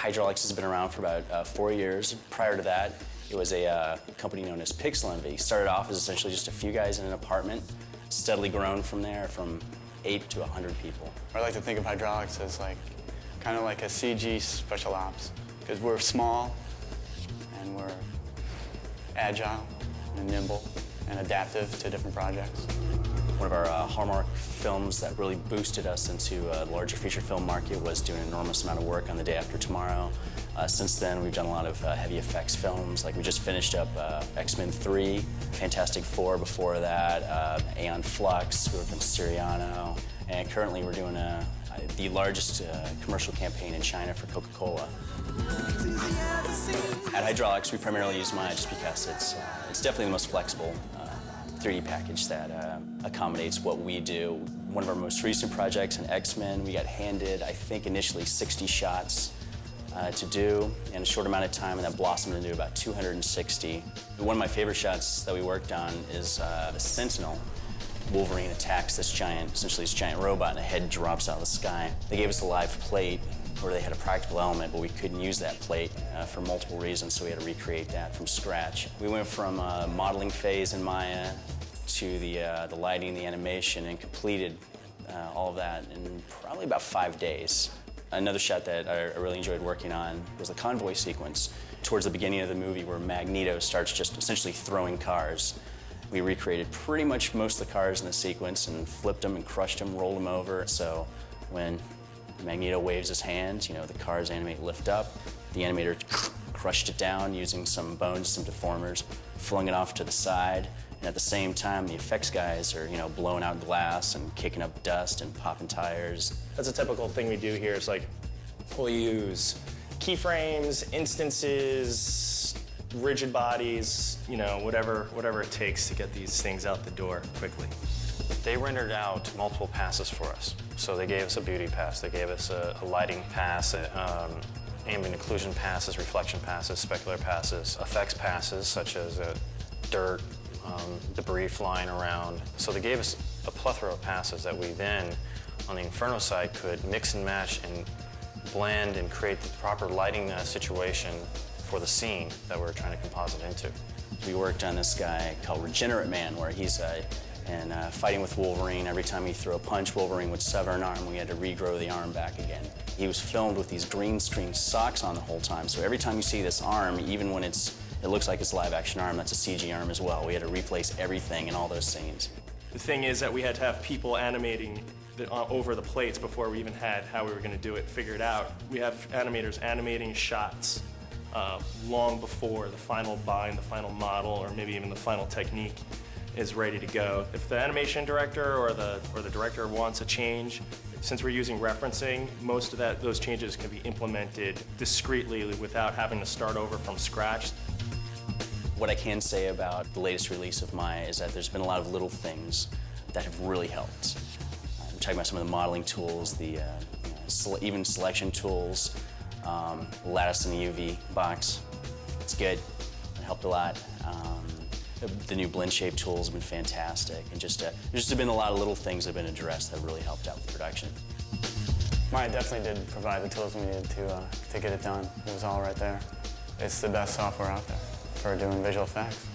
Hydraulx has been around for about 4 years. Prior to that, it was a company known as Pixel Envy. Started off as essentially just a few guys in an apartment, steadily grown from there, from 8 to 100 people. I like to think of Hydraulx as kind of like a CG special ops, because we're small and we're agile and nimble and adaptive to different projects. One of our hallmark films that really boosted us into the larger feature film market was doing an enormous amount of work on The Day After Tomorrow. Since then, we've done a lot of heavy effects films. Like we just finished up X-Men 3, Fantastic Four before that, Aeon Flux, we worked on Siriano, and currently we're doing the largest commercial campaign in China for Coca-Cola. At Hydraulx, we primarily use Maya just because it's definitely the most flexible 3D package that accommodates what we do. One of our most recent projects in X-Men, we got handed, I think, initially 60 shots to do in a short amount of time, and that blossomed into about 260. One of my favorite shots that we worked on is the Sentinel. Wolverine attacks this giant, essentially this giant robot, and the head drops out of the sky. They gave us a live plate where they had a practical element, but we couldn't use that plate for multiple reasons, so we had to recreate that from scratch. We went from modeling phase in Maya to the lighting, the animation, and completed all of that in probably about 5 days. Another shot that I really enjoyed working on was the convoy sequence towards the beginning of the movie where Magneto starts just essentially throwing cars. We recreated pretty much most of the cars in the sequence and flipped them and crushed them, rolled them over. So when Magneto waves his hand, you know, the cars animate lift up. The animator crushed it down using some bones, some deformers, flung it off to the side. And at the same time, the effects guys are, you know, blowing out glass and kicking up dust and popping tires. That's a typical thing we do here. It's like we'll use keyframes, instances, rigid bodies, you know, whatever it takes to get these things out the door quickly. They rendered out multiple passes for us. So they gave us a beauty pass, they gave us a lighting pass, ambient occlusion passes, reflection passes, specular passes, effects passes such as dirt, debris flying around. So they gave us a plethora of passes that we then, on the Inferno side, could mix and match and blend and create the proper lighting situation for the scene that we're trying to composite into. We worked on this guy called Regenerate Man, where he's fighting with Wolverine. Every time he threw a punch, Wolverine would sever an arm. We had to regrow the arm back again. He was filmed with these green screen socks on the whole time, so every time you see this arm, even when it looks like it's a live-action arm, that's a CG arm as well. We had to replace everything in all those scenes. The thing is that we had to have people animating over the plates before we even had how we were going to do it figured out. We have animators animating shots long before the final bind, the final model, or maybe even the final technique is ready to go. If the animation director or the director wants a change, since we're using referencing, most of those changes can be implemented discreetly without having to start over from scratch. What I can say about the latest release of Maya is that there's been a lot of little things that have really helped. I'm talking about some of the modeling tools, the even selection tools, lattice in the UV box. It's good. It helped a lot. The new blend shape tools have been fantastic, and there's just been a lot of little things that have been addressed that really helped out with production. Maya definitely did provide the tools we needed to get it done. It was all right there. It's the best software out there for doing visual effects.